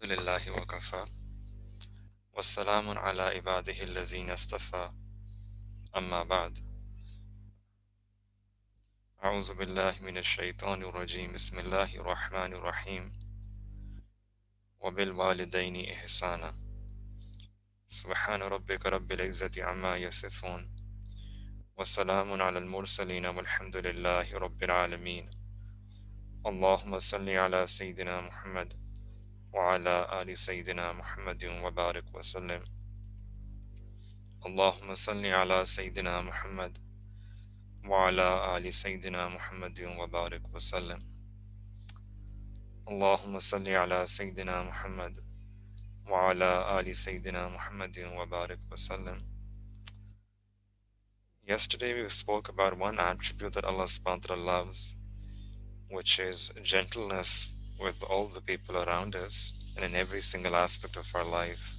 لله وكفى والسلام على عباده الذين اصطفى أما بعد أعوذ بالله من الشيطان الرجيم بسم الله الرحمن الرحيم وبالوالدين إحسانا سبحان ربك رب العزة عما يصفون وسلام على المرسلين والحمد لله رب العالمين اللهم صل على سيدنا محمد وعلى آل سيدنا محمد وبارك وسلم اللهم صل على سيدنا محمد وعلى آل سيدنا محمد وبارك وسلم اللهم صل على سيدنا محمد وعلى آل سيدنا محمد وبارك وسلم. Yesterday we spoke about one attribute that Allah subhanahu wa ta'ala loves, which is gentleness with all the people around us and in every single aspect of our life.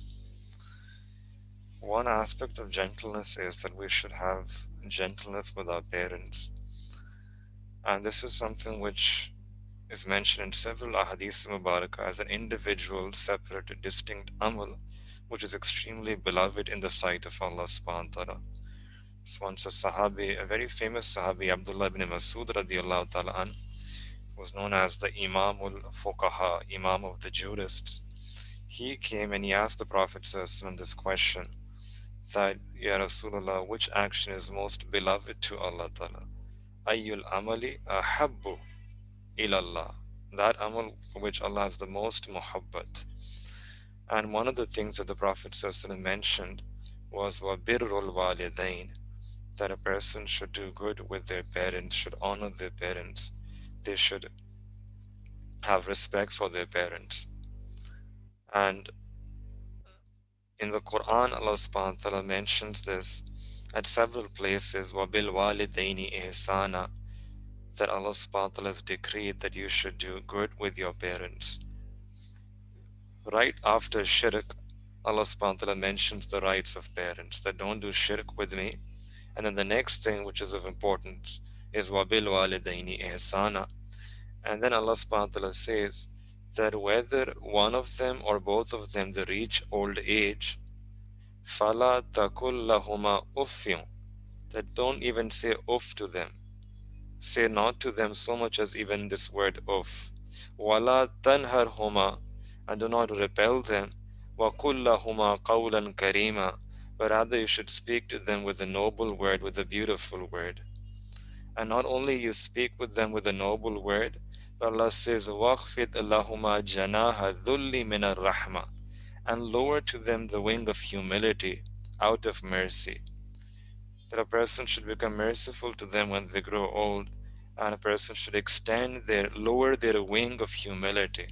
One aspect of gentleness is that we should have gentleness with our parents. And this is something which is mentioned in several ahadith mubarakah as an individual, separate, distinct amal, which is extremely beloved in the sight of Allah subhanahu wa ta'ala. So once a sahabi, a very famous sahabi, Abdullah ibn Masud radiallahu ta'ala an, was known as the Imam al-Fuqaha, Imam of the jurists. He came and he asked the Prophet ﷺ this question, that, Ya Rasulullah, which action is most beloved to Allah ta'ala? Ayyul amali ahabbu ilallah, that amal for which Allah has the most muhabbat. And one of the things that the Prophet ﷺ mentioned was wa birrul walidain, that a person should do good with their parents, should honor their parents, they should have respect for their parents. And in the Quran, Allah subhanahu wa ta'ala mentions this at several places, wa bil walidaini ihsana, that Allah subhanahu wa ta'ala has decreed that you should do good with your parents. Right after shirk, Allah subhanahu wa ta'ala mentions the rights of parents, that don't do shirk with me. And then the next thing which is of importance is wabil walidaini ihsana. And then Allah subhanahu wa ta'ala says that whether one of them or both of them they reach old age, fala takul lahuma uffyun, that don't even say uff to them. Say not to them so much as even this word uff. Wala tanharhuma, and do not repel them. Wa kullahuma qawlan karima, but rather you should speak to them with a noble word, with a beautiful word. And not only you speak with them with a noble word, but Allah says, وَخْفِضْ اللَّهُمَا جَنَاهَ ذُلِّ مِنَ الرَّحْمَةِ, and lower to them the wing of humility out of mercy. That a person should become merciful to them when they grow old, and a person should lower their wing of humility.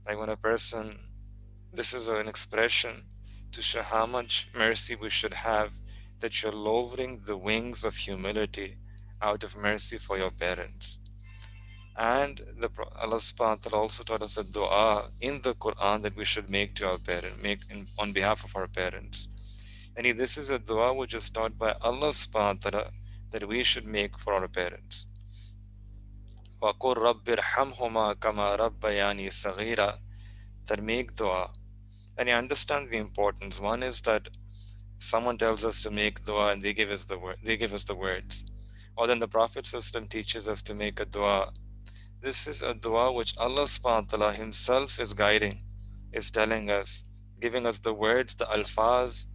Like when a person, this is an expression to show how much mercy we should have, that you're lowering the wings of humility out of mercy for your parents. And Allah subhanahu wa ta'ala also taught us a dua in the Quran that we should make to our parents, on behalf of our parents. And this is a dua which is taught by Allah subhanahu wa ta'ala that we should make for our parents. وَقُلْ رَبِّ ارْحَمْهُمَا كَمَا رَبَّيَانِي صَغِيرًا, that make dua. And you understand the importance. One is that someone tells us to make dua and they give us the words. Or then the Prophet ﷺ teaches us to make a dua. This is a dua which Allah subhanahu wa ta'ala himself is guiding, is telling us, giving us the words, the alfaz,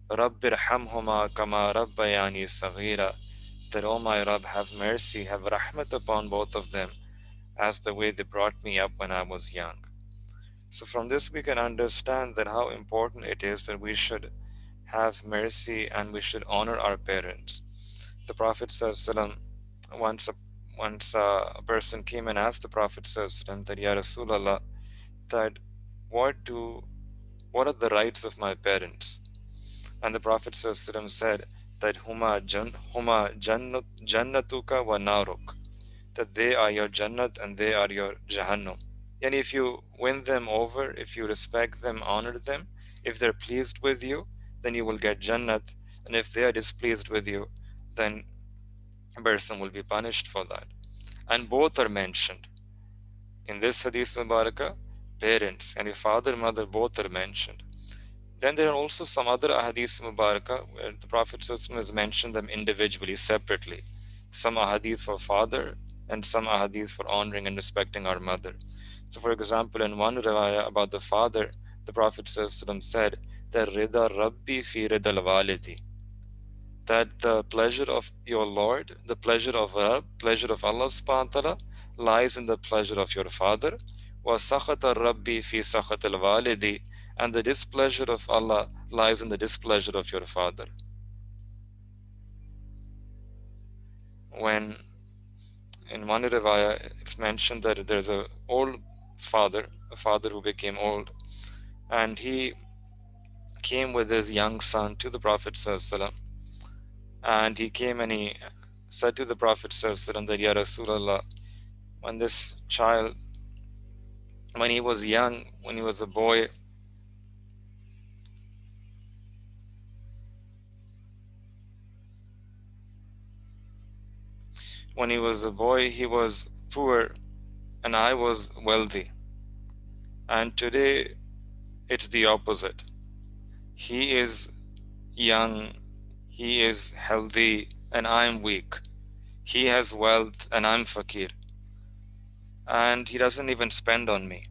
Rabbir hamhuma kama rabbayani saghira, that, oh my Rabb, have mercy, have rahmat upon both of them as the way they brought me up when I was young. So from this we can understand that how important it is that we should have mercy and we should honor our parents. The Prophet ﷺ, once a person came and asked the Prophet ﷺ that, Ya Rasulallah, that what are the rights of my parents? And the Prophet ﷺ said that huma jannatuka wa naruk, that they are your jannat and they are your jahannam. And if you win them over, if you respect them, honor them, if they're pleased with you, then you will get jannat. And if they are displeased with you, then a person will be punished for that. And both are mentioned. In this hadith mubarakah, parents, and your father and mother both are mentioned. Then there are also some other ahadith mubarakah where the Prophet ﷺ has mentioned them individually, separately. Some ahadith for father and some ahadith for honoring and respecting our mother. So, for example, in one riwayah about the father, the Prophet ﷺ said that Rida Rabbi fi ridal walidi, that the pleasure of your Lord, the pleasure of Rabb, pleasure of Allah subhanahu wa ta'ala, lies in the pleasure of your father. Wa sakhata Rabbi fi sakhat al walidi, and the displeasure of Allah lies in the displeasure of your father. When in one riwayah it's mentioned that there's a old father, a father who became old, and he came with his young son to the Prophet ﷺ, and he came and he said to the Prophet ﷺ that, Ya Rasulullah, when this child, when he was young, when he was a boy, he was poor and I was wealthy. And today it's the opposite. He is young, he is healthy, and I'm weak. He has wealth and I'm fakir. And he doesn't even spend on me.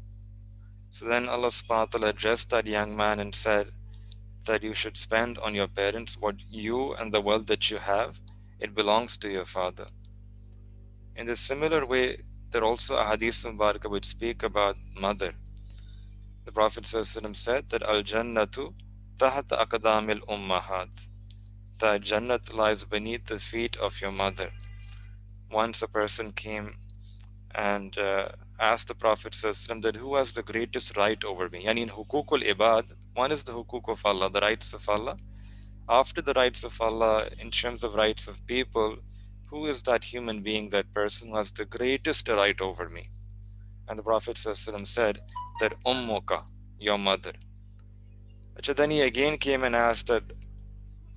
So then Allah subhanahu wa ta'ala addressed that young man and said that you should spend on your parents what you and the wealth that you have, it belongs to your father. In a similar way, there are also a hadith mubarakah which speak about mother. The Prophet ﷺ said that Al-Jannatu tahat aqdamil ummahat, that Jannat lies beneath the feet of your mother. Once a person came and asked the Prophet ﷺ that who has the greatest right over me? Yani in hukukul ibad, one is the hukuk of Allah, the rights of Allah. After the rights of Allah, in terms of rights of people, who is that human being, that person who has the greatest right over me? And the Prophet ﷺ said that ummuka, your mother. Then he again came and asked that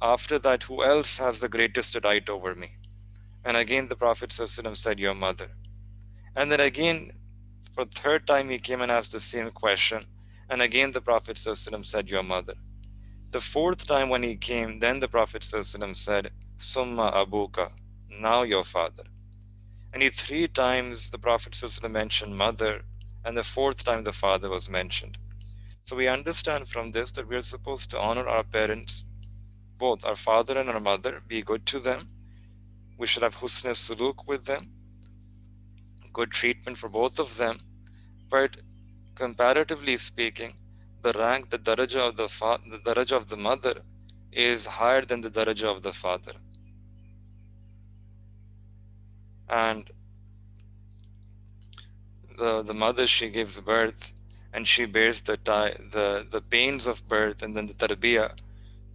after that, who else has the greatest right over me? And again the Prophet ﷺ said, your mother. And then again, for the third time, he came and asked the same question. And again the Prophet ﷺ said, your mother. The fourth time when he came, then the Prophet ﷺ said, Summa abuka, now your father. And he three times the Prophet ﷺ mentioned mother, and the fourth time the father was mentioned. So we understand from this that we are supposed to honor our parents, both our father and our mother, be good to them. We should have husn suluk with them, good treatment for both of them. But comparatively speaking, the rank, the daraja of the mother is higher than the daraja of the father. And the mother, she gives birth and she bears the pains of birth and then the tarbiyah.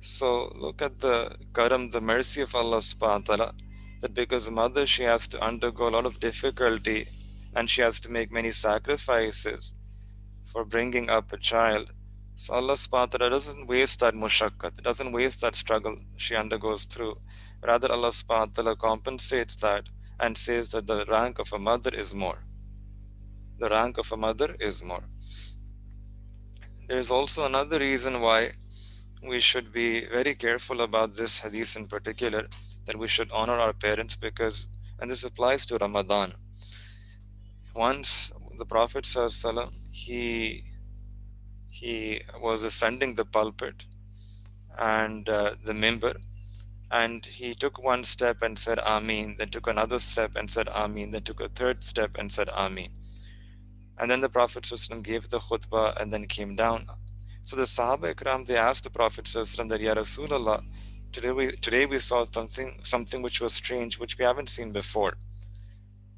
So look at the karam, the mercy of Allah subhanahu wa ta'ala, that because the mother, she has to undergo a lot of difficulty and she has to make many sacrifices for bringing up a child. So Allah subhanahu wa ta'ala doesn't waste that mushakkat, doesn't waste that struggle she undergoes through. Rather, Allah subhanahu wa ta'ala compensates that and says that the rank of a mother is more. The rank of a mother is more. There is also another reason why we should be very careful about this hadith in particular, that we should honor our parents, because, and this applies to Ramadan. Once the Prophet ﷺ, he was ascending the pulpit and the mimbar, and he took one step and said Ameen, then took another step and said Ameen, then took a third step and said Ameen. And then the Prophet ﷺ gave the khutbah and then came down. So the Sahaba Ikram, they asked the Prophet ﷺ that, Ya Rasulullah, today we saw something which was strange, which we haven't seen before.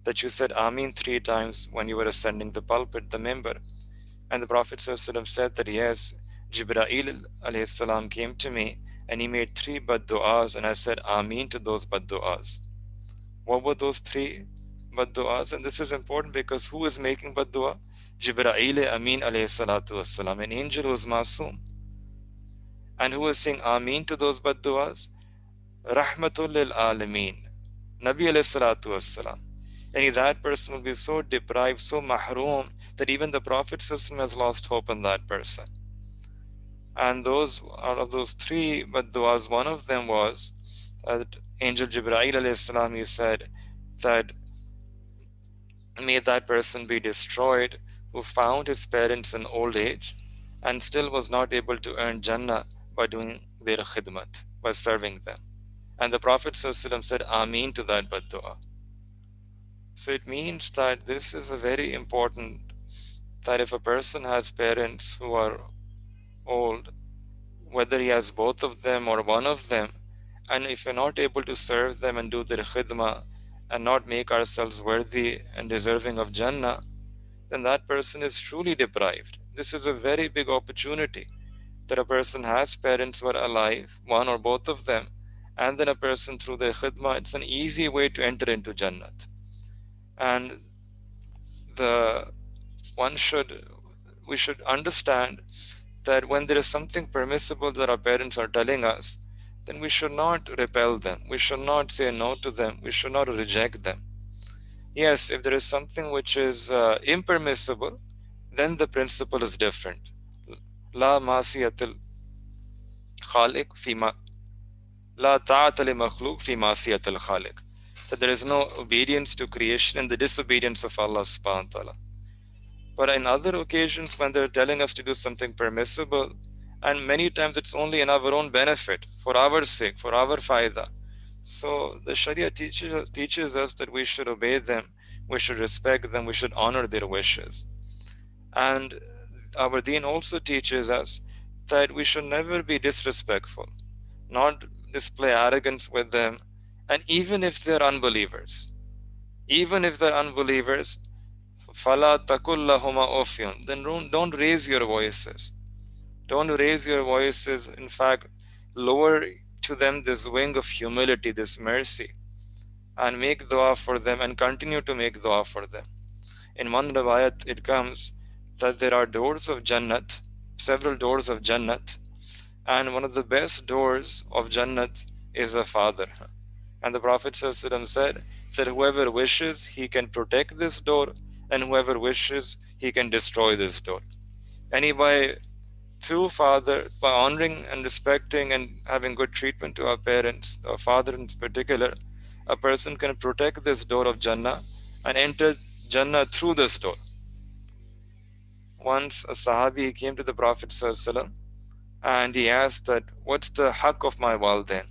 That you said Ameen 3 times when you were ascending the pulpit, the mimbar. And the Prophet ﷺ said that, yes, Jibreel alayhi salam came to me and he made 3 bad du'as and I said Ameen to those bad du'as. What were those 3 bad du'as? And this is important because who is making bad du'a? Jibreel Amin alayhi salatu wassalam, an angel who is masoom. And who is saying Ameen to those bad du'as? Rahmatul lil alameen, Nabi alayhi salatu wassalam. And that person will be so deprived, so mahroom, that even the Prophet ﷺ has lost hope in that person. And those out of those three but du'as, one of them was that Angel Jibreel alayhi salam, he said that may that person be destroyed who found his parents in old age and still was not able to earn Jannah by doing their khidmat, by serving them. And the Prophet ﷺ said Ameen to that bad dua. So it means that this is a very important, that if a person has parents who are old, whether he has both of them or one of them, and if we're not able to serve them and do their khidmah and not make ourselves worthy and deserving of Jannah, then that person is truly deprived. This is a very big opportunity, that a person has parents who are alive, one or both of them, and then a person through their khidmah, it's an easy way to enter into Jannat. And the one should we should understand that when there is something permissible that our parents are telling us, then we should not repel them. We should not say no to them. We should not reject them. Yes, if there is something which is impermissible, then the principle is different. La masiyatil khaliq fima la ta'ata li makhluq fi masiyatil khaliq. That there is no obedience to creation and the disobedience of Allah subhanahu wa ta'ala. But in other occasions, when they're telling us to do something permissible, and many times it's only in our own benefit, for our sake, for our fayda. So the Sharia teaches us that we should obey them, we should respect them, we should honor their wishes. And our deen also teaches us that we should never be disrespectful, not display arrogance with them, and even if they're unbelievers. Even if they're unbelievers, Fala takullahuma ofyun. Then don't raise your voices. Don't raise your voices. In fact, lower to them this wing of humility, this mercy, and make dua for them and continue to make dua for them. In one riwayat, it comes that there are doors of Jannat, several doors of Jannat, and one of the best doors of Jannat is a father. And the Prophet ﷺ said that whoever wishes, he can protect this door, and whoever wishes, he can destroy this door. And by through father, by honoring and respecting and having good treatment to our parents, our father in particular, a person can protect this door of Jannah and enter Jannah through this door. Once a Sahabi came to the Prophet ﷺ and he asked that, what's the haqq of my walidain?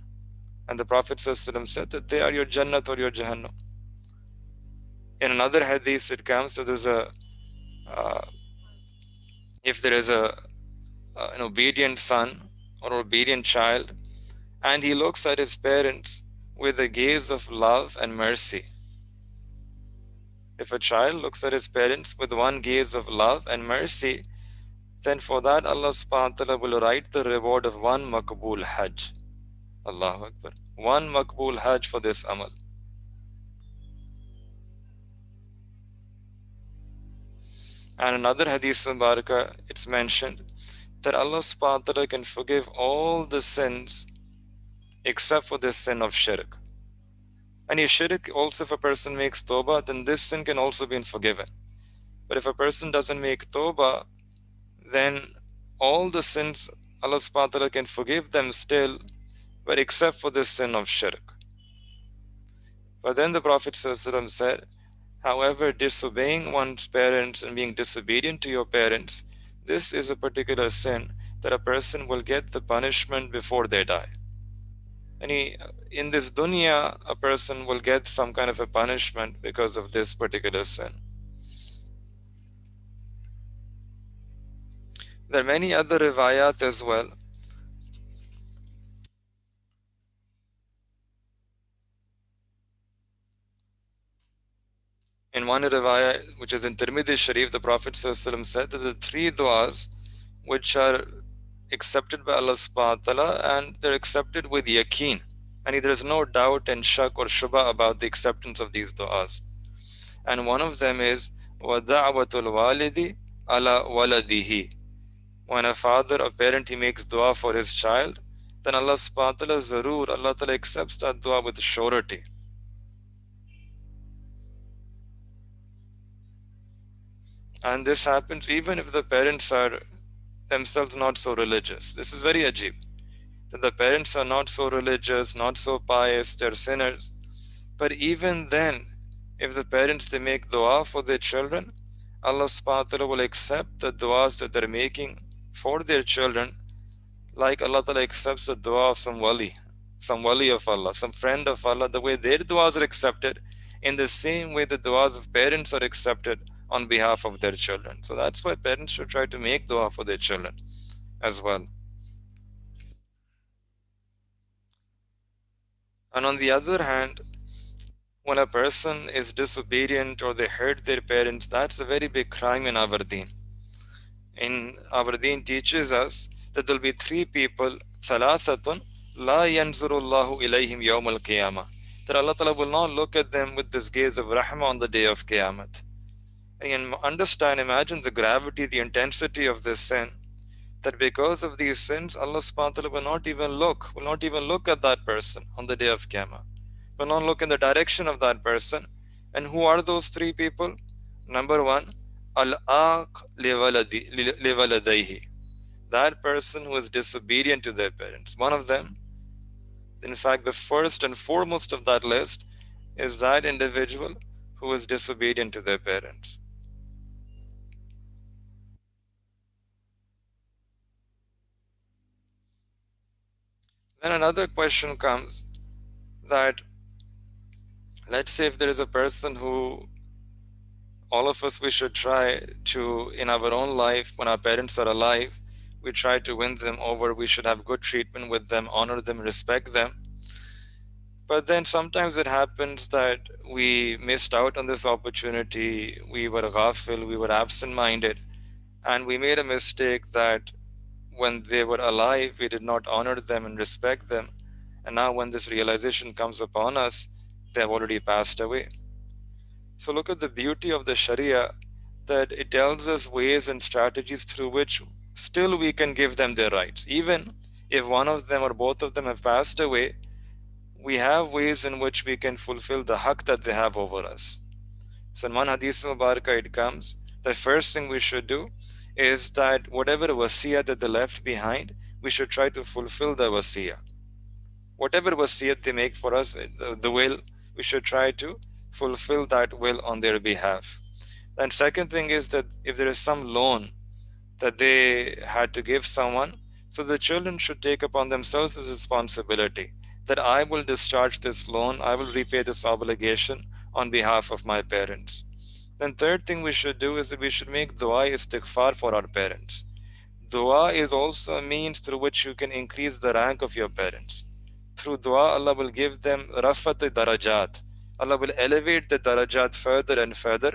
And the Prophet ﷺ said that they are your Jannat or your Jahannam. In another hadith, it comes that if there is an obedient son or obedient child, and he looks at his parents with a gaze of love and mercy. If a child looks at his parents with one gaze of love and mercy, then for that Allah subhanahu wa ta'ala will write the reward of one makbul hajj. Allahu Akbar. One makbul hajj for this amal. And another hadith in Barakah, it's mentioned that Allah subhanahu wa ta'ala can forgive all the sins except for this sin of shirk. And shirk also, if a person makes tawbah, then this sin can also be forgiven. But if a person doesn't make tawbah, then all the sins, Allah subhanahu wa ta'ala can forgive them still, but except for this sin of shirk. But then the Prophet ﷺ said, however, disobeying one's parents and being disobedient to your parents, this is a particular sin that a person will get the punishment before they die. And in this dunya, a person will get some kind of a punishment because of this particular sin. There are many other riwayat as well. In one riwayat, which is in Tirmidhi Sharif, the Prophet ﷺ said that the three du'as which are accepted by Allah subhanahu wa ta'ala, and they're accepted with yaqeen. And there is no doubt and shak or shubha about the acceptance of these du'as. And one of them is وَدَعْوَةُ الْوَالِدِ عَلَى وَلَدِهِ. When a father or parent, he makes dua for his child, then Allah subhanahu wa ta'ala zarur, Allah ta'ala accepts that dua with surety. And this happens even if the parents are themselves not so religious. This is very ajib. That the parents are not so religious, not so pious, they're sinners. But even then, if the parents they make dua for their children, Allah subhanahu wa ta'ala will accept the duas that they're making for their children, like Allah ta'ala accepts the dua of some wali of Allah, some friend of Allah, the way their duas are accepted, in the same way the duas of parents are accepted on behalf of their children. So that's why parents should try to make dua for their children as well. And on the other hand, when a person is disobedient or they hurt their parents, that's a very big crime in our deen. In our deen teaches us that there will be three people, thalathatun, la yanzurullahu ilayhim yawm al-qiyamah. That Allah Ta'ala will not look at them with this gaze of rahmah on the day of Qiyamah. And you can understand, imagine the gravity, the intensity of this sin, that because of these sins, Allah subhanahu wa ta'ala will not even look at that person on the day of Qiyamah. Will not look in the direction of that person. And who are those three people? Number one, al-aq liwaladayhi. That person who is disobedient to their parents. One of them, in fact, the first and foremost of that list is that individual who is disobedient to their parents. Then another question comes that, let's say if there is a person who all of us we should try to, in our own life, when our parents are alive, we try to win them over. We should have good treatment with them, honor them, respect them. But then sometimes it happens that we missed out on this opportunity. We were ghafil, we were absent-minded, and we made a mistake that when they were alive, we did not honor them and respect them. And now when this realization comes upon us, they have already passed away. So look at the beauty of the Sharia, that it tells us ways and strategies through which still we can give them their rights. Even if one of them or both of them have passed away, we have ways in which we can fulfill the haqq that they have over us. So in one hadith mubarakah it comes, the first thing we should do is that whatever wasiyah that they left behind, we should try to fulfill the wasiyah. Whatever wasiyah they make for us, the will, we should try to fulfill that will on their behalf. And second thing is that if there is some loan that they had to give someone, so the children should take upon themselves this responsibility that I will discharge this loan, I will repay this obligation on behalf of my parents. Then third thing we should do is that we should make dua istighfar for our parents. Dua is also a means through which you can increase the rank of your parents. Through dua, Allah will give them rafat darajat. Allah will elevate the darajat further and further.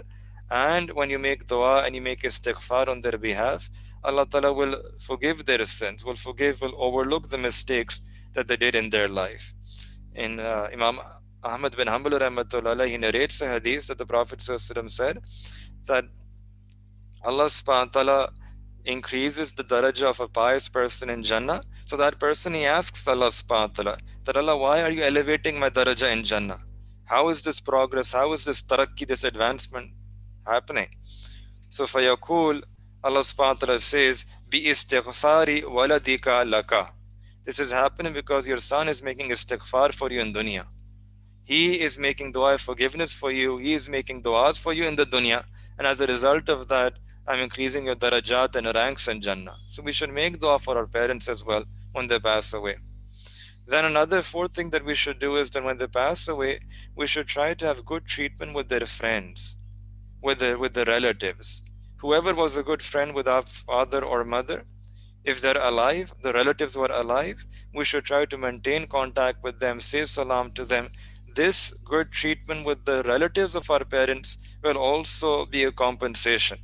And when you make dua and you make istighfar on their behalf, Allah Ta'ala will forgive their sins, will overlook the mistakes that they did in their life. In Imam Ahmad bin Hanbal rahmatullah, he narrates a hadith that the Prophet said that Allah subhanahu wa ta'ala increases the daraja of a pious person in Jannah. So that person, he asks Allah subhanahu wa ta'ala that, Allah, why are you elevating my daraja in Jannah? How is this progress? How is this tarakki, this advancement happening? So fayaqul, Allah subhanahu wa ta'ala says, bi istighfari waladika laka. This is happening because your son is making istighfar for you in dunya. He is making dua of forgiveness for you. He is making duas for you in the dunya. And as a result of that, I'm increasing your darajat and ranks in Jannah. So we should make dua for our parents as well when they pass away. Then another fourth thing that we should do is that when they pass away, we should try to have good treatment with their friends, with the relatives. Whoever was a good friend with our father or mother, if they're alive, the relatives were alive, we should try to maintain contact with them, say salam to them. This good treatment with the relatives of our parents will also be a compensation.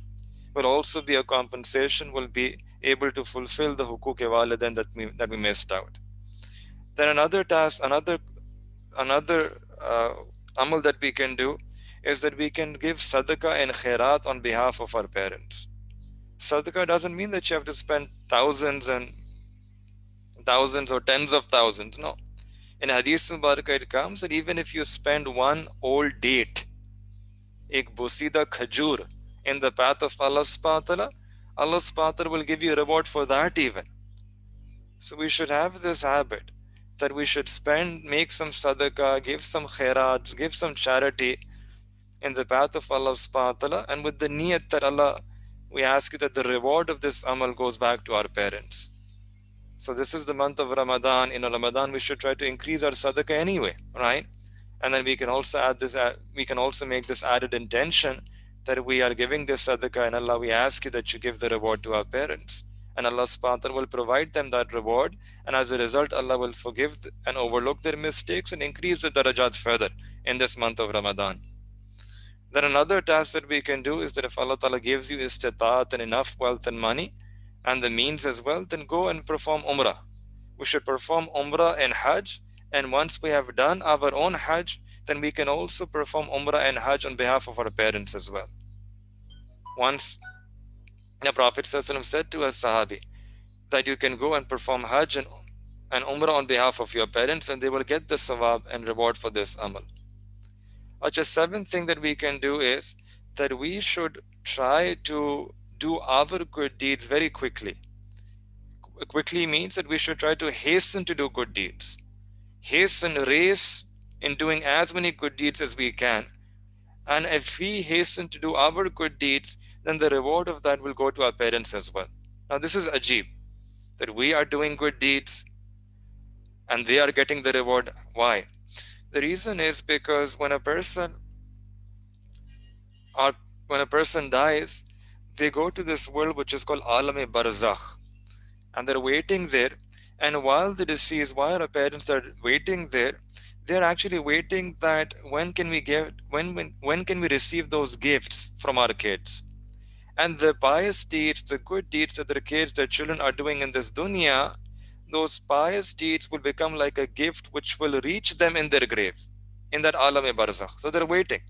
Will be able to fulfill the hukuk-e walidain that we missed out. Then another task, another amal that we can do is that we can give sadaqah and khairat on behalf of our parents. Sadaqah doesn't mean that you have to spend thousands and thousands or tens of thousands. No. In Hadith Mubarakah it comes that even if you spend one old date, ek busida khajur, in the path of Allah subhanahu wa ta'ala, Allah subhanahu wa ta'ala will give you a reward for that even. So we should have this habit that we should spend, make some sadaqah, give some khairat, give some charity in the path of Allah subhanahu wa ta'ala, and with the niyat that Allah, we ask you that the reward of this amal goes back to our parents. So this is the month of Ramadan. In Ramadan, we should try to increase our sadaqah anyway, right? And then we can also add this. We can also make this added intention that we are giving this sadaqah, and Allah, we ask you that you give the reward to our parents, and Allah subhanahu wa ta'ala will provide them that reward, and as a result, Allah will forgive and overlook their mistakes and increase the darajat further in this month of Ramadan. Then another task that we can do is that if Allah Ta'ala gives you istitaat and enough wealth and money and the means as well, then go and perform umrah. We should perform umrah and hajj, and once we have done our own hajj, then we can also perform umrah and hajj on behalf of our parents as well. Once the Prophet ﷺ said to a sahabi that you can go and perform hajj and umrah on behalf of your parents, and they will get the sawab and reward for this amal. The seventh thing that we can do is that we should try to do our good deeds very quickly. Quickly means that we should try to hasten to do good deeds. Hasten, race in doing as many good deeds as we can. And if we hasten to do our good deeds, then the reward of that will go to our parents as well. Now this is ajib, that we are doing good deeds and they are getting the reward. Why? The reason is because when a person dies, they go to this world which is called Alam-e Barzakh, and they're waiting there. And while the deceased, while our parents are waiting there, they're actually waiting that when can we receive those gifts from our kids. And the pious deeds, the good deeds that their kids, their children are doing in this dunya, those pious deeds will become like a gift which will reach them in their grave, in that Alam-e Barzakh. So they're waiting.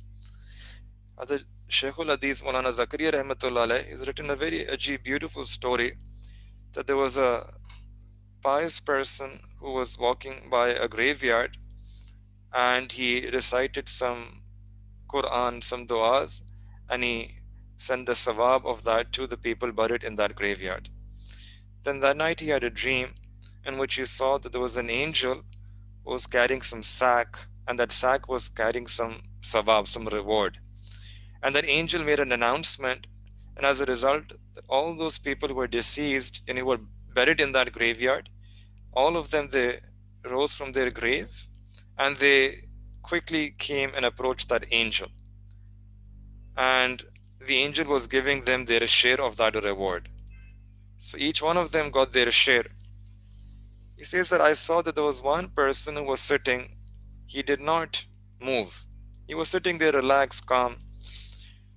The Shaykh al-Hadith Maulana Zakaria Rahmatullah Alayh has written a very ajib, beautiful story that there was a pious person who was walking by a graveyard, and he recited some Quran, some du'as, and he sent the sawab of that to the people buried in that graveyard. Then that night he had a dream in which he saw that there was an angel who was carrying some sack, and that sack was carrying some sawab, some reward. And that angel made an announcement, and as a result, all those people who were deceased and who were buried in that graveyard, all of them, they rose from their grave and they quickly came and approached that angel. And the angel was giving them their share of that reward. So each one of them got their share. He says that I saw that there was one person who was sitting, he did not move. He was sitting there relaxed, calm.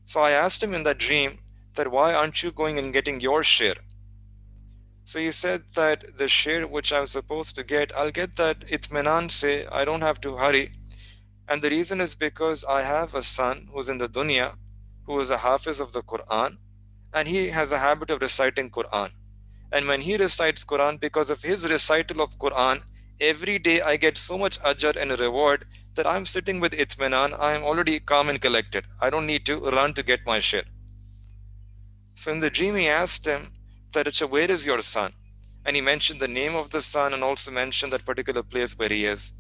So I asked him in that dream that why aren't you going and getting your share? So he said that the share which I'm supposed to get, I'll get that itminan se, I don't have to hurry. And the reason is because I have a son who's in the dunya, who is a hafiz of the Quran, and he has a habit of reciting Quran. And when he recites Quran, because of his recital of Quran, every day I get so much ajr and reward that I'm sitting with itminan, I'm already calm and collected. I don't need to run to get my share. So in the dream he asked him that, where is your son? And he mentioned the name of the son and also mentioned that particular place where he is.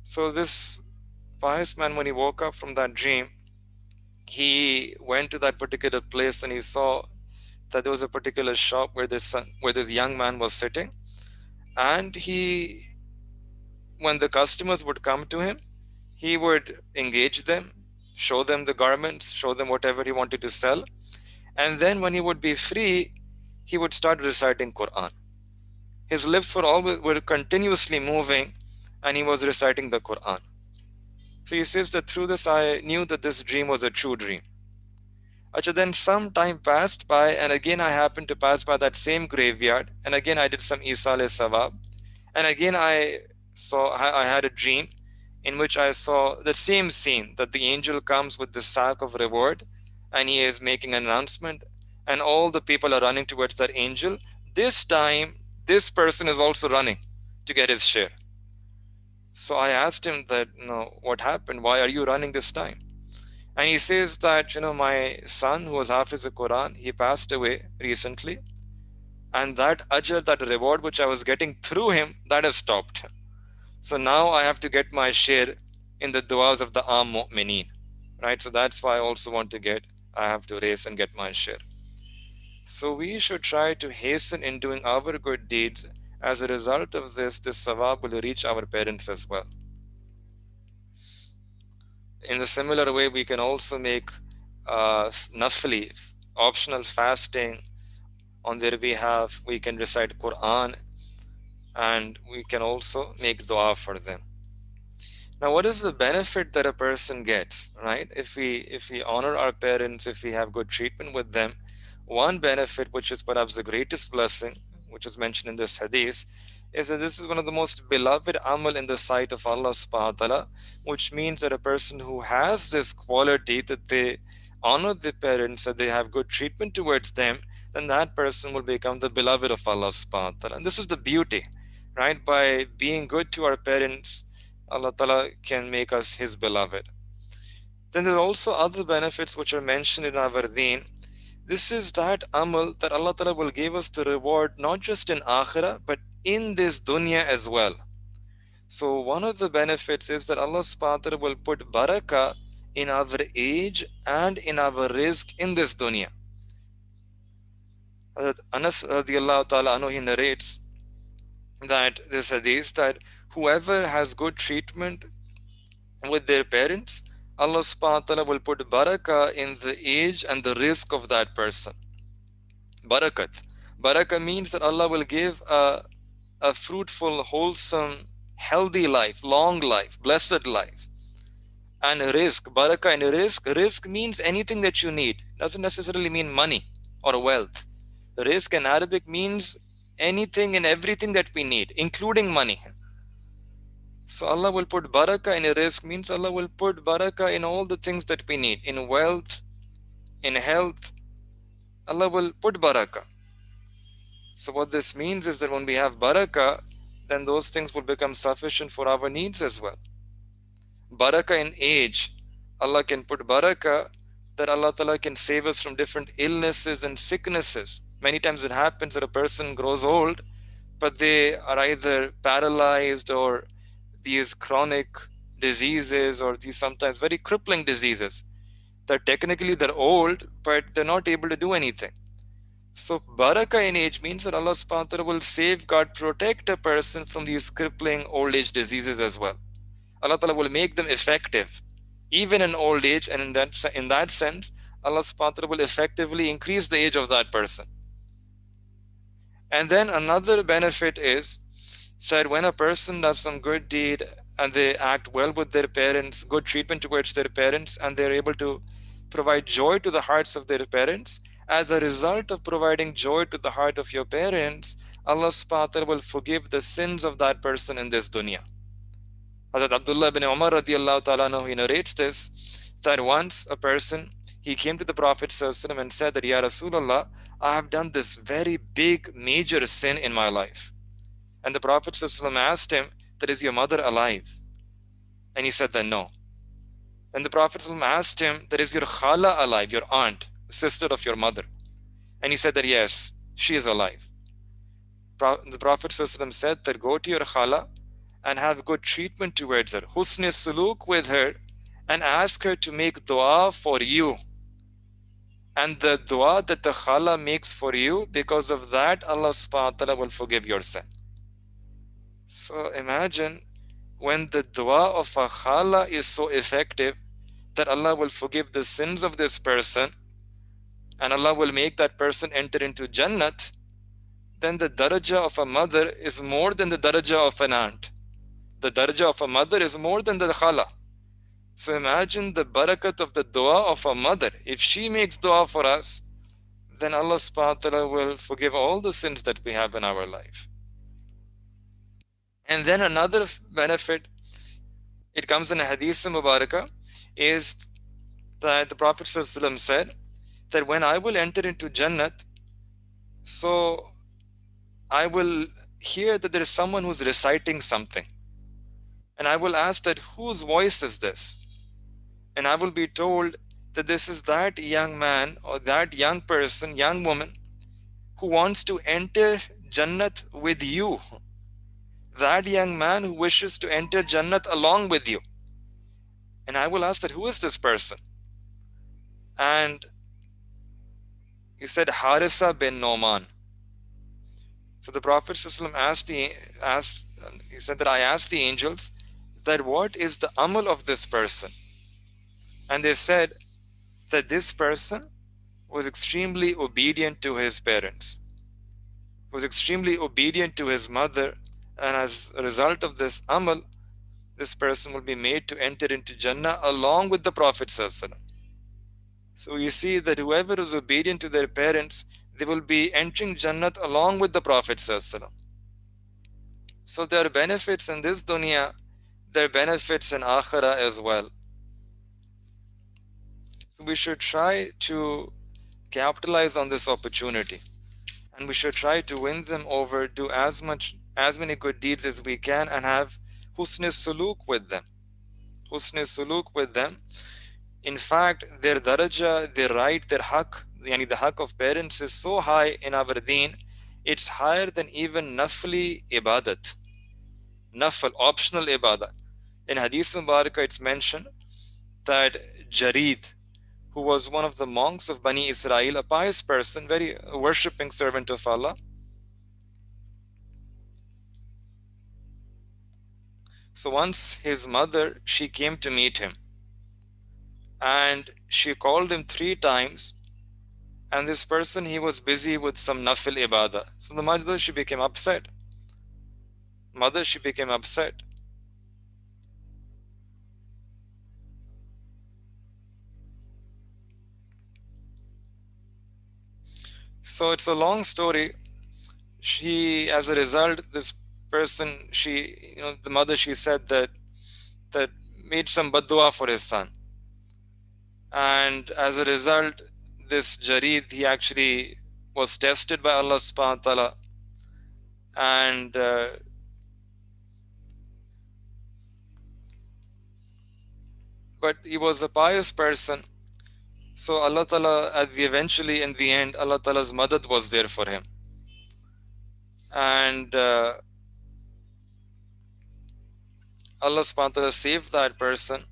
So this pious man, when he woke up from that dream, he went to that particular place and he saw that there was a particular shop where this young man was sitting. And when the customers would come to him, he would engage them, show them the garments, show them whatever he wanted to sell. And then when he would be free, he would start reciting Quran. His lips were continuously moving and he was reciting the Quran. So he says that through this I knew that this dream was a true dream. Then some time passed by, and again I happened to pass by that same graveyard, and again I did some Isal Sawab, and again I had a dream in which I saw the same scene, that the angel comes with the sack of reward and he is making an announcement, and all the people are running towards that angel. This time, this person is also running to get his share. So I asked him that, no, what happened? Why are you running this time? And he says that, my son who was Hafiz the Quran, he passed away recently. And that ajr, that reward which I was getting through him, that has stopped. So now I have to get my share in the du'as of the Am Mu'mineen. Right? So that's why I also want to I have to race and get my share. So we should try to hasten in doing our good deeds. As a result of this sawab will reach our parents as well. In a similar way, we can also make nafli, optional fasting on their behalf. We can recite Quran, and we can also make dua for them. Now, what is the benefit that a person gets, right? If we honor our parents, if we have good treatment with them, one benefit, which is perhaps the greatest blessing, which is mentioned in this hadith, is that this is one of the most beloved amal in the sight of Allah subhanahu wa ta'ala, which means that a person who has this quality, that they honor their parents, that they have good treatment towards them, then that person will become the beloved of Allah subhanahu wa ta'ala. And this is the beauty, right? By being good to our parents, Allah Ta'ala can make us His beloved. Then there are also other benefits which are mentioned in our deen. This is that amal that Allah Ta'ala will give us the reward not just in akhirah, but in this dunya as well. So one of the benefits is that Allah subhanahu wa ta'ala will put barakah in our age and in our rizq in this dunya. Anas radiallahu ta'ala anhu, he narrates that this hadith, that whoever has good treatment with their parents, Allah subhanahu wa ta'ala will put barakah in the age and the rizq of that person. Barakat. Barakah means that Allah will give a fruitful, wholesome, healthy life, long life, blessed life. And rizq, barakah in rizq means anything that you need. Doesn't necessarily mean money or wealth. Rizq in Arabic means anything and everything that we need, including money. So Allah will put barakah in rizq means Allah will put barakah in all the things that we need, in wealth, in health. Allah will put barakah. So what this means is that when we have barakah, then those things will become sufficient for our needs as well. Barakah in age, Allah can put barakah that Allah Ta'ala can save us from different illnesses and sicknesses. Many times it happens that a person grows old, but they are either paralyzed or these chronic diseases or these sometimes very crippling diseases. Technically they're old, but they're not able to do anything. So barakah in age means that Allah subhanahu wa ta'ala will safeguard, protect a person from these crippling old age diseases as well. Allah Ta'ala will make them effective even in old age, and in that sense, Allah subhanahu wa ta'ala will effectively increase the age of that person. And then another benefit is that when a person does some good deed and they act well with their parents, good treatment towards their parents, and they're able to provide joy to the hearts of their parents, as a result of providing joy to the heart of your parents, Allah subhanahu wa ta'ala will forgive the sins of that person in this dunya. Hazrat Abdullah bin Umar radiallahu ta'ala, he narrates this, that once a person, he came to the Prophet ﷺ and said that, Ya Rasulullah, I have done this very big, major sin in my life. And the Prophet ﷺ asked him, that is your mother alive? And he said that no. And the Prophet ﷺ asked him, that is your khala alive, your aunt, sister of your mother? And he said that yes, she is alive. The Prophet ﷺ said that go to your khala and have good treatment towards her, husn suluk with her, and ask her to make dua for you. And the dua that the khala makes for you, because of that, Allah subhanahu wa ta'ala will forgive your sin. So imagine when the dua of a khala is so effective that Allah will forgive the sins of this person and Allah will make that person enter into Jannat, then the daraja of a mother is more than the daraja of an aunt. The daraja of a mother is more than the khala. So imagine the barakat of the dua of a mother. If she makes dua for us, then Allah subhanahu wa ta'ala will forgive all the sins that we have in our life. And then another benefit, it comes in a hadith mubarakah, is that the Prophet ﷺ said that when I will enter into Jannat, so I will hear that there is someone who's reciting something. And I will ask that whose voice is this? And I will be told that this is that young man or that young person, young woman, who wants to enter Jannat with you. That young man who wishes to enter Jannat along with you. And I will ask that, who is this person? And he said, Harisa bin Noman. So the Prophet ﷺ he said that I asked the angels that what is the amal of this person? And they said that this person was extremely obedient to his parents, was extremely obedient to his mother, and as a result of this amal, this person will be made to enter into Jannah along with the Prophet ﷺ. So you see that whoever is obedient to their parents, they will be entering Jannat along with the Prophet ﷺ. So there are benefits in this dunya, there are benefits in akhirah as well. So we should try to capitalize on this opportunity, and we should try to win them over, do as many good deeds as we can, and have husn suluk with them. Husn suluk with them. In fact, their daraja, their right, their haq, yani the haq of parents is so high in our deen, it's higher than even nafli ibadat. Nafl, optional ibadah. In Hadith Mubarakah, it's mentioned that Jarid, who was one of the monks of Bani Israel, a pious person, very worshipping servant of Allah. So once his mother, she came to meet him, and she called him 3 times, and this person, he was busy with some nafil ibadah. So the mother, she became upset. She became upset. So it's a long story. As a result, this person, the mother, she said that made some badua for his son. And as a result, this Jarid, he actually was tested by Allah subhanahu wa ta'ala. And but he was a pious person. So Allah ta'ala, eventually in the end, Allah ta'ala's madad was there for him. And Allah subhanahu wa ta'ala saved that person.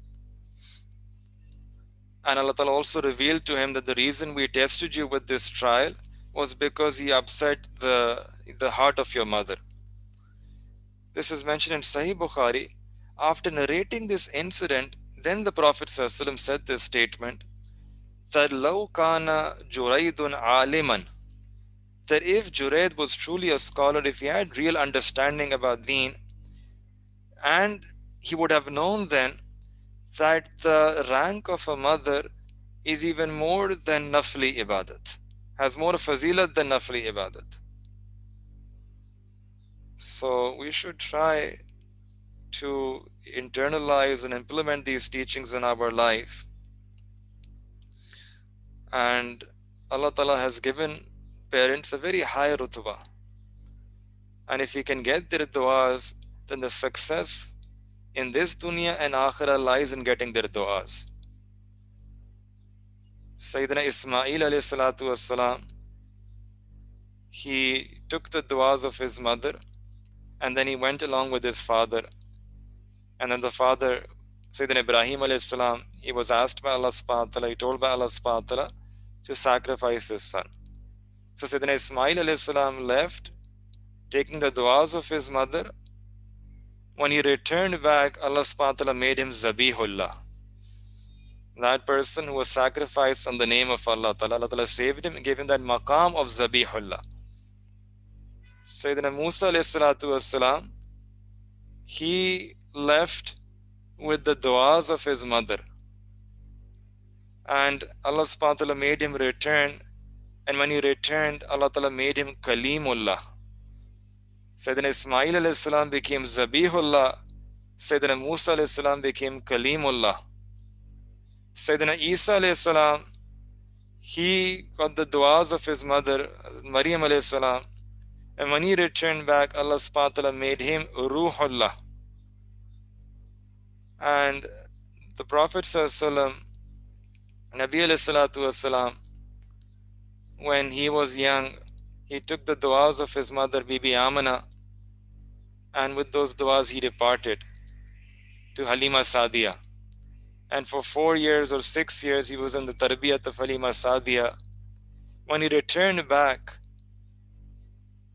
And Allah ta'ala also revealed to him that the reason we tested you with this trial was because he upset the heart of your mother. This is mentioned in Sahih Bukhari. After narrating this incident, then the Prophet ﷺ said this statement, that law kana Juraydun aliman, that if Jurayd was truly a scholar, if he had real understanding about deen, and he would have known then that the rank of a mother is even more than nafli ibadat, has more fazilat than nafli ibadat. So we should try to internalize and implement these teachings in our life. And Allah Ta'ala has given parents a very high rutbah. And if we can get their du'as, then the success in this dunya and akhirah lies in getting their du'as. Sayyidina Ismail alayhi salatu wassalam, he took the du'as of his mother, and then he went along with his father. And then the father, Sayyidina Ibrahim alayhi salam, he was asked by Allah subhanahu wa ta'ala, he told by Allah subhanahu wa ta'ala to sacrifice his son. So Sayyidina Ismail alayhi salam left, taking the du'as of his mother. When he returned back, Allah subhanahu wa ta'ala made him Zabihullah. That person who was sacrificed on the name of Allah Ta'ala, Allah Ta'ala saved him and gave him that maqam of Zabihullah. Sayyidina Musa alayhi salatu wassalam, he left with the du'as of his mother. And Allah subhanahu wa ta'ala made him return. And when he returned, Allah Ta'ala made him Kalimullah. Sayyidina Ismail alayhi salam became Zabihullah. Sayyidina Musa alayhi salam became Kalimullah. Sayyidina Isa alayhi salam, he got the du'as of his mother, Maryam alayhi salam. And when he returned back, Allah subhanahu wa ta'ala made him Ruhullah. And the Prophet sallallahu alaihi wasallam, Nabi alayhi salatu wasalam, when he was young, he took the du'as of his mother, Bibi Amana, and with those du'as he departed to Halima Sadiya. And for 4 years or 6 years, he was in the tarbiyat of Halima Sadiya. When he returned back,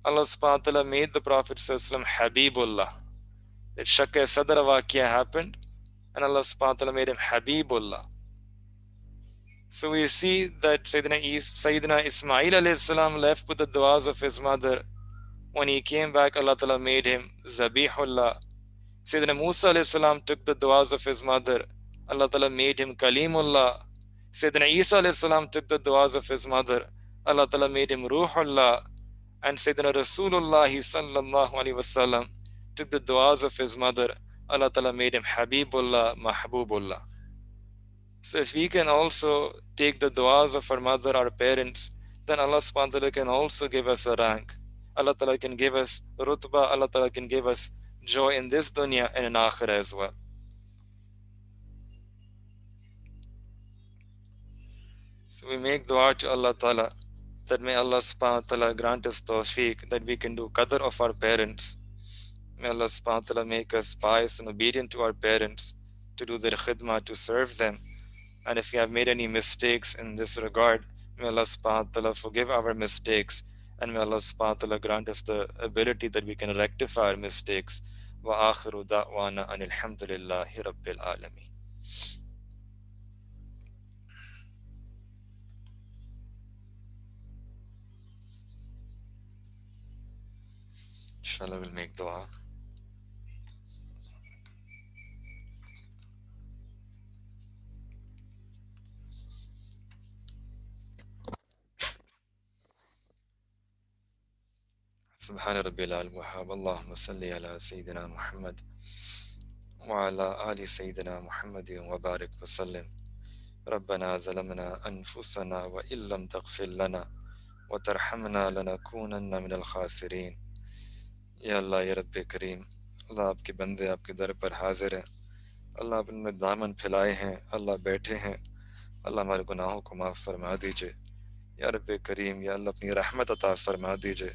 Allah subhanahu wa ta'ala made the Prophet ﷺ Habibullah. That Shakka Sadra Waqia happened, and Allah subhanahu wa ta'ala made him Habibullah. So we see that Sayyidina Ismail alayhi salam left with the du'as of his mother. When he came back, Allah ta'ala made him Zabihullah. Sayyidina Musa alayhi salam took the du'as of his mother. Allah ta'ala made him Kalimullah. Sayyidina Isa alayhi salam took the du'as of his mother. Allah ta'ala made him Ruhullah. And Sayyidina Rasulullah sallallahu alaihi wasallam took the du'as of his mother. Allah ta'ala made him Habibullah, Mahbubullah. So if we can also take the du'as of our mother, our parents, then Allah subhanahu wa ta'ala can also give us a rank. Allah ta'ala can give us rutbah, Allah ta'ala can give us joy in this dunya and in akhirah as well. So we make dua to Allah ta'ala that may Allah subhanahu wa ta'ala grant us tawfiq that we can do qadr of our parents. May Allah subhanahu wa ta'ala make us pious and obedient to our parents, to do their khidmah, to serve them. And if we have made any mistakes in this regard, may Allah subhanahu wa ta'ala forgive our mistakes, and may Allah subhanahu wa ta'ala grant us the ability that we can rectify our mistakes. Wa akhiru da'wana anil hamdulillahi rabbil alameen. Inshallah, we'll make dua. سبحان ربي الوهاب اللهم صل على سيدنا محمد وعلى آل سيدنا محمد وبارك وسلم. ربنا ظلمنا أنفسنا وإن لم تغفر لنا وترحمنا لنكونن من الخاسرين. یا اللہ یا رب کریم، اللہ آپ کے بندے آپ کے در پر حاضر ہیں، اللہ اپنے میں دامن پھیلائے ہیں، اللہ بیٹھے ہیں، اللہ ہمارے گناہوں کو معاف فرما دیجئے یا رب کریم، یا اللہ اپنی رحمت عطا فرما دیجئے،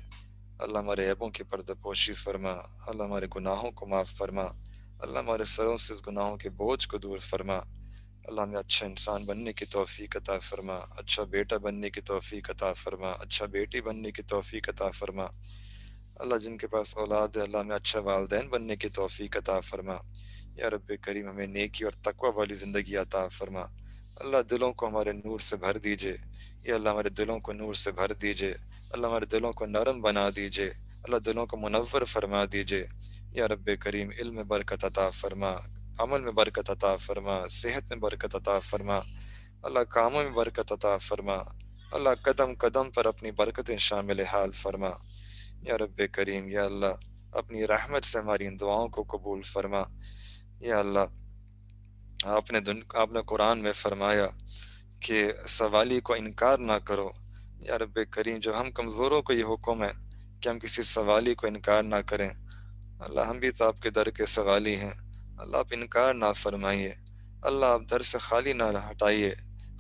اللہ ہمارے عیبوں کی پردہ پوشی فرما، اللہ ہمارے گناہوں کو معاف فرما، اللہ ہمارے سروں سے اس گناہوں کے بوجھ کو دور فرما، اللہ ہمیں اچھا انسان بننے کی توفیق عطا فرما، اچھا بیٹا بننے کی توفیق عطا فرما، اچھا بیٹی بننے کی توفیق عطا فرما، اللہ جن کے پاس اولاد ہے اللہ ہمیں اچھا والدین بننے کی توفیق عطا فرما، یا رب کریم ہمیں نیکی اور تقوی والی زندگی عطا فرما، اللہ دلوں کو ہمارے نور سے بھر دیجئے، یا اللہ ہمارے دلوں کو نور سے بھر دیجئے، اللہ ہمارے دلوں کو نرم بنا دیجئے، اللہ دلوں کو منور فرما دیجئے، یا رب کریم علم میں برکت عطا فرما، عمل میں برکت عطا فرما، صحت میں برکت عطا فرما، اللہ کاموں میں برکت عطا فرما، اللہ قدم قدم پر اپنی برکتیں شامل حال فرما، یا رب کریم، یا اللہ اپنی رحمت سے ہماری ان دعاؤں کو قبول فرما، یا اللہ آپ نے قرآن میں فرمایا کہ سوالی کو انکار نہ کرو، یا رب کریم جو ہم کمزوروں کو یہ حکم ہے کہ ہم کسی سوالی کو انکار نہ کریں، اللہ ہم بھی تو آپ کے در کے سوالی ہیں، اللہ آپ انکار نہ فرمائیے، اللہ آپ در سے خالی نہ ہٹائیے،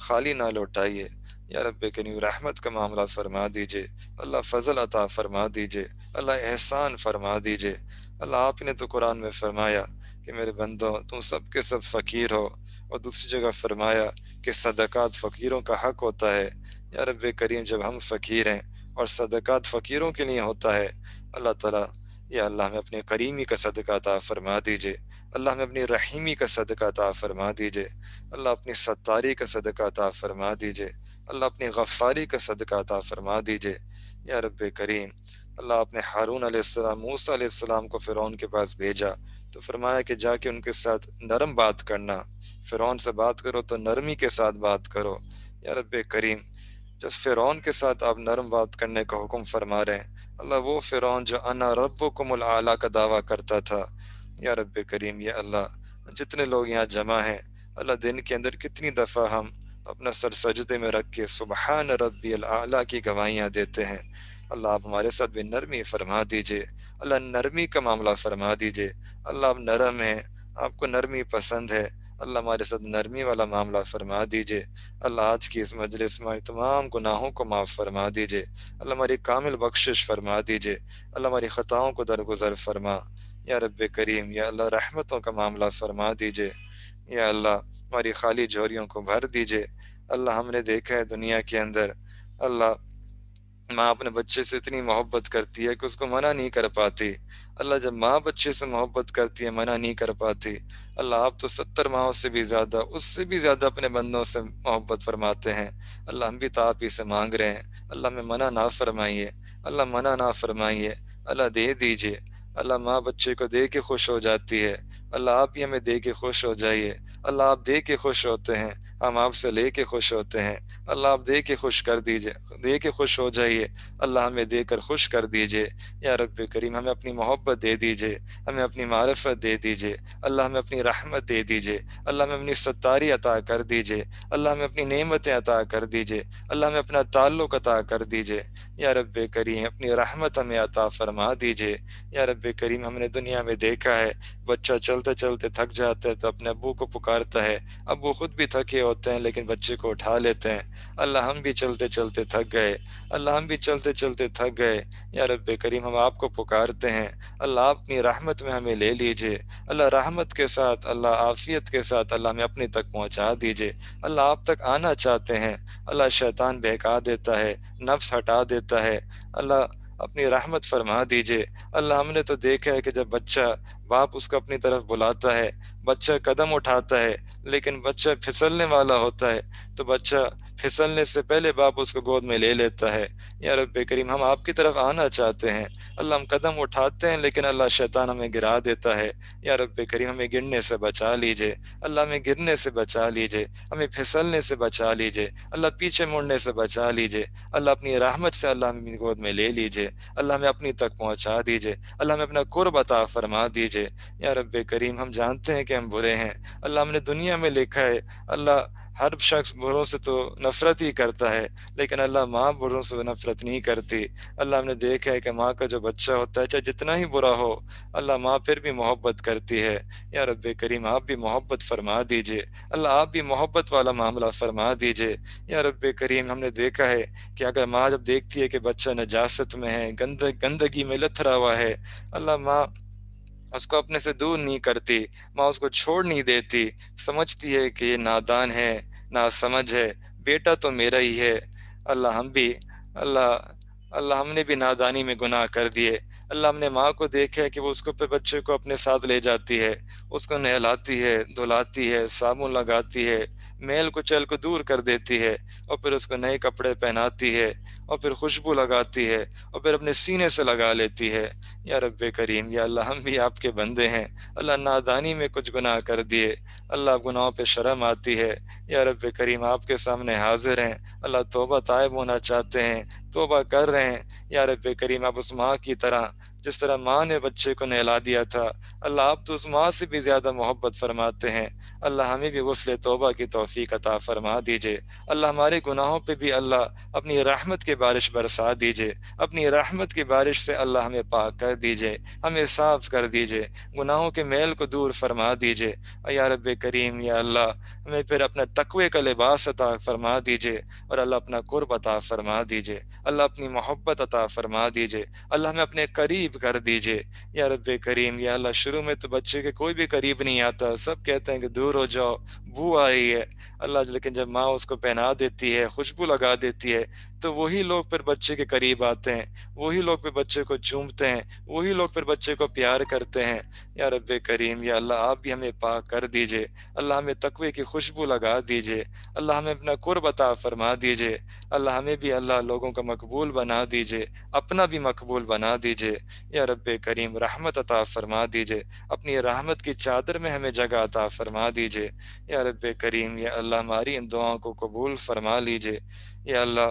خالی نہ لوٹائیے، یا رب کریم رحمت کا معاملہ فرما دیجئے، اللہ فضل عطا فرما دیجئے، اللہ احسان فرما دیجئے، اللہ آپ نے تو قرآن میں فرمایا کہ میرے بندوں تم سب کے سب فقیر ہو، اور دوسری جگہ فرمایا کہ صدقات فقیروں کا حق ہوتا ہے، یا رب کریم جب ہم فقیر ہیں اور صدقات فقیروں کے لیے ہوتا ہے، اللہ تعالیٰ یا اللہ ہمیں اپنے کریمی کا صدقہ عطا فرما دیجئے، اللہ ہمیں اپنی رحیمی کا صدقہ عطا فرما دیجئے، اللہ اپنی ستاری کا صدقہ عطا فرما دیجئے، اللہ اپنی غفاری کا صدقہ عطا فرما دیجئے، یا رب کریم اللہ آپ نے ہارون علیہ السلام، موسیٰ علیہ السلام کو فرعون کے پاس بھیجا تو فرمایا کہ جا کے ان کے ساتھ نرم بات کرنا، فرعون سے بات کرو تو نرمی کے ساتھ بات کرو، یا رب کریم جب فرعون کے ساتھ آپ نرم بات کرنے کا حکم فرما رہے ہیں، اللہ وہ فرعون جو انا ربکم الاعلیٰ کا دعویٰ کرتا تھا، یا رب کریم یا اللہ جتنے لوگ یہاں جمع ہیں، اللہ دن کے اندر کتنی دفعہ ہم اپنا سر سجدے میں رکھ کے سبحان ربی الاعلیٰ کی گواہیاں دیتے ہیں، اللہ آپ ہمارے ساتھ بھی نرمی فرما دیجئے، اللہ نرمی کا معاملہ فرما دیجئے، اللہ آپ نرم ہیں، آپ کو نرمی پسند ہے، اللہ ہمارے ساتھ نرمی والا معاملہ فرما دیجئے۔ اللہ آج کی اس مجلس میں ہمارے تمام گناہوں کو معاف فرما دیجئے۔ اللہ ہماری کامل بخشش فرما دیجئے۔ اللہ ہماری خطاؤں کو درگزر فرما۔ یا رب کریم، یا اللہ رحمتوں کا معاملہ فرما دیجئے۔ یا اللہ ہماری خالی جھولیوں کو بھر دیجئے۔ اللہ ہم نے دیکھا ہے دنیا کے اندر، اللہ ماں اپنے بچے سے اتنی محبت کرتی ہے کہ اس کو منع نہیں کر پاتی۔ اللہ جب ماں بچے سے محبت کرتی ہے، منع نہیں کر پاتی، اللہ آپ تو 70 ماہوں سے بھی زیادہ، اس سے بھی زیادہ اپنے بندوں سے محبت فرماتے ہیں۔ اللہ ہم بھی تو آپ ہی سے مانگ رہے ہیں، اللہ ہمیں منع نہ فرمائیے، اللہ منع نہ فرمائیے، اللہ دے دیجئے۔ اللہ ماں بچے کو دے کے خوش ہو جاتی ہے، اللہ آپ بھی ہمیں دے کے خوش ہو جائیے۔ اللہ آپ دے کے خوش ہوتے ہیں، ہم آپ سے لے کے خوش ہوتے ہیں۔ اللہ آپ دے کے خوش کر دیجئے، دے کے خوش ہو جائیے، اللہ ہمیں دے کر خوش کر دیجئے۔ یا رب کریم ہمیں اپنی محبت دے دیجئے، ہمیں اپنی معرفت دے دیجئے، اللہ ہمیں اپنی رحمت دے دیجئے، اللہ ہمیں اپنی ستاری عطا کر دیجئے، اللہ ہمیں اپنی نعمتیں عطا کر دیجئے، اللہ ہمیں اپنا تعلق عطا کر دیجئے۔ یا رب کریم اپنی رحمت ہمیں عطا فرما دیجئے۔ یا رب کریم ہم نے دنیا میں دیکھا ہے، بچہ چلتے چلتے تھک جاتا ہے تو اپنے ابو کو پکارتا ہے، ابو خود بھی تھکے ہوتے ہیں لیکن بچے کو اٹھا لیتے ہیں۔ اللہ ہم بھی چلتے چلتے تھک گئے، اللہ ہم بھی چلتے چلتے تھک گئے، یا رب کریم ہم آپ کو پکارتے ہیں، اللہ آپ اپنی رحمت میں ہمیں لے لیجئے۔ اللہ رحمت کے ساتھ، اللہ عافیت کے ساتھ اللہ ہمیں اپنے تک پہنچا دیجئے۔ اللہ آپ تک آنا چاہتے ہیں، اللہ شیطان بہکا دیتا ہے، نفس ہٹا دیتا ہے، اللہ اپنی رحمت فرما دیجئے۔ اللہ ہم نے تو دیکھا ہے کہ جب بچہ، باپ اس کو اپنی طرف بلاتا ہے، بچہ قدم اٹھاتا ہے، لیکن بچہ پھسلنے والا ہوتا ہے تو بچہ پھسلنے سے پہلے باپ اس کو گود میں لے لیتا ہے۔ یا رب کریم ہم آپ کی طرف آنا چاہتے ہیں، اللہ ہم قدم اٹھاتے ہیں لیکن اللہ شیطان ہمیں گرا دیتا ہے۔ یا رب کریم ہمیں گرنے سے بچا لیجئے، اللہ ہمیں گرنے سے بچا لیجئے، ہمیں پھسلنے سے بچا لیجئے، اللہ پیچھے مڑنے سے بچا لیجئے، اللہ اپنی رحمت سے اللہ ہمیں گود میں لے لیجئے، اللہ ہمیں اپنی تک پہنچا دیجئے، اللہ ہمیں اپنا قرب عطا فرما دیجئے۔ یا رب کریم ہم جانتے ہیں کہ ہم برے ہیں، اللہ ہم نے دنیا میں لکھا ہے، اللہ ہر شخص بروں سے تو نفرت ہی کرتا ہے لیکن اللہ ماں بروں سے نفرت نہیں کرتی۔ اللہ ہم نے دیکھا ہے کہ ماں کا جو بچہ ہوتا ہے چاہے جتنا ہی برا ہو، اللہ ماں پھر بھی محبت کرتی ہے۔ یا رب کریم آپ بھی محبت فرما دیجئے، اللہ آپ بھی محبت والا معاملہ فرما دیجئے۔ یا رب کریم ہم نے دیکھا ہے کہ اگر ماں جب دیکھتی ہے کہ بچہ نجاست میں ہے، گندگی میں لتھڑا ہوا ہے، اللہ ماں اس کو اپنے سے دور نہیں کرتی، ماں اس کو چھوڑ نہیں دیتی، سمجھتی ہے کہ یہ نادان ہے، ناسمجھ ہے، بیٹا تو میرا ہی ہے۔ اللہ ہم بھی، اللہ اللہ ہم نے بھی نادانی میں گناہ کر دیے۔ اللہ ہم نے ماں کو دیکھا ہے کہ وہ اس کو پہ بچے کو اپنے ساتھ لے جاتی ہے، اس کو نہلاتی ہے، دھلاتی ہے، صابن لگاتی ہے، میل کچیل کو دور کر دیتی ہے، اور پھر اس کو نئے کپڑے پہناتی ہے، اور پھر خوشبو لگاتی ہے، اور پھر اپنے سینے سے لگا لیتی ہے۔ یا رب کریم، یا اللہ ہم بھی آپ کے بندے ہیں، اللہ نادانی میں کچھ گناہ کر دیے، اللہ گناہوں پہ شرم آتی ہے۔ یا رب کریم آپ کے سامنے حاضر ہیں، اللہ توبہ طائب ہونا چاہتے ہیں، توبہ کر رہے ہیں۔ یا رب کریم آپ اس ماں کی طرح، جس طرح ماں نے بچے کو نہلا دیا تھا، اللہ آپ تو اس ماں سے بھی زیادہ محبت فرماتے ہیں، اللہ ہمیں بھی غسل توبہ کی توفیق عطا فرما دیجئے۔ اللہ ہمارے گناہوں پہ بھی اللہ اپنی رحمت کی بارش برسا دیجئے، اپنی رحمت کی بارش سے اللہ ہمیں پاک کر دیجئے، ہمیں صاف کر دیجئے، گناہوں کے میل کو دور فرما دیجئے۔ یا رب کریم، یا اللہ ہمیں پھر اپنا تقوی کا لباس عطا فرما دیجئے، اور اللہ اپنا قرب عطا فرما دیجئے، اللہ اپنی محبت عطا فرما دیجئے، اللہ ہمیں اپنے قریب کر دیجئے۔ یا رب کریم، یا اللہ شروع میں تو بچے کے کوئی بھی قریب نہیں آتا، سب کہتے ہیں کہ دور ہو جاؤ، بو آئی ہے، اللہ لیکن جب ماں اس کو پہنا دیتی ہے، خوشبو لگا دیتی ہے، تو وہی لوگ پھر بچے کے قریب آتے ہیں، وہی لوگ پھر بچے کو چومتے ہیں، وہی لوگ پھر بچے کو پیار کرتے ہیں۔ یا رب کریم، یا اللہ آپ بھی ہمیں پاک کر دیجئے، اللہ ہمیں تقوی کی خوشبو لگا دیجئے، اللہ ہمیں اپنا قرب عطا فرما دیجئے، اللہ ہمیں بھی اللہ لوگوں کا مقبول بنا دیجئے، اپنا بھی مقبول بنا دیجئے۔ یا رب کریم رحمت عطا فرما دیجئے، اپنی رحمت کی چادر میں ہمیں جگہ عطا فرما دیجئے۔ یا رب کریم، یا اللہ ہماری ان دعاؤں کو قبول فرما لیجئے۔ یا اللہ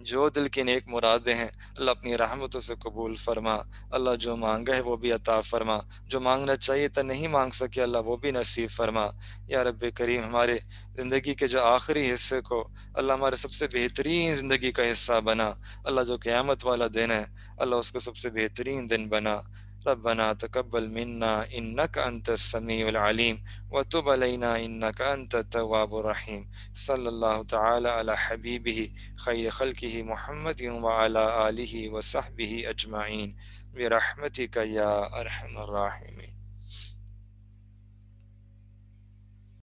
جو دل کی نیک مرادیں ہیں اللہ اپنی رحمتوں سے قبول فرما، اللہ جو مانگا ہے وہ بھی عطا فرما، جو مانگنا چاہیے تھا نہیں مانگ سکے اللہ وہ بھی نصیب فرما۔ یا رب کریم ہمارے زندگی کے جو آخری حصے کو اللہ ہمارے سب سے بہترین زندگی کا حصہ بنا، اللہ جو قیامت والا دن ہے اللہ اس کو سب سے بہترین دن بنا۔ ربنا تقبل منا إنك أنت السميع العليم وتب علينا إنك أنت التواب الرحيم. صلى الله تعالى على حبيبه خير خلقه محمد وعلى آله وصحبه أجمعين برحمتك يا أرحم الراحمين.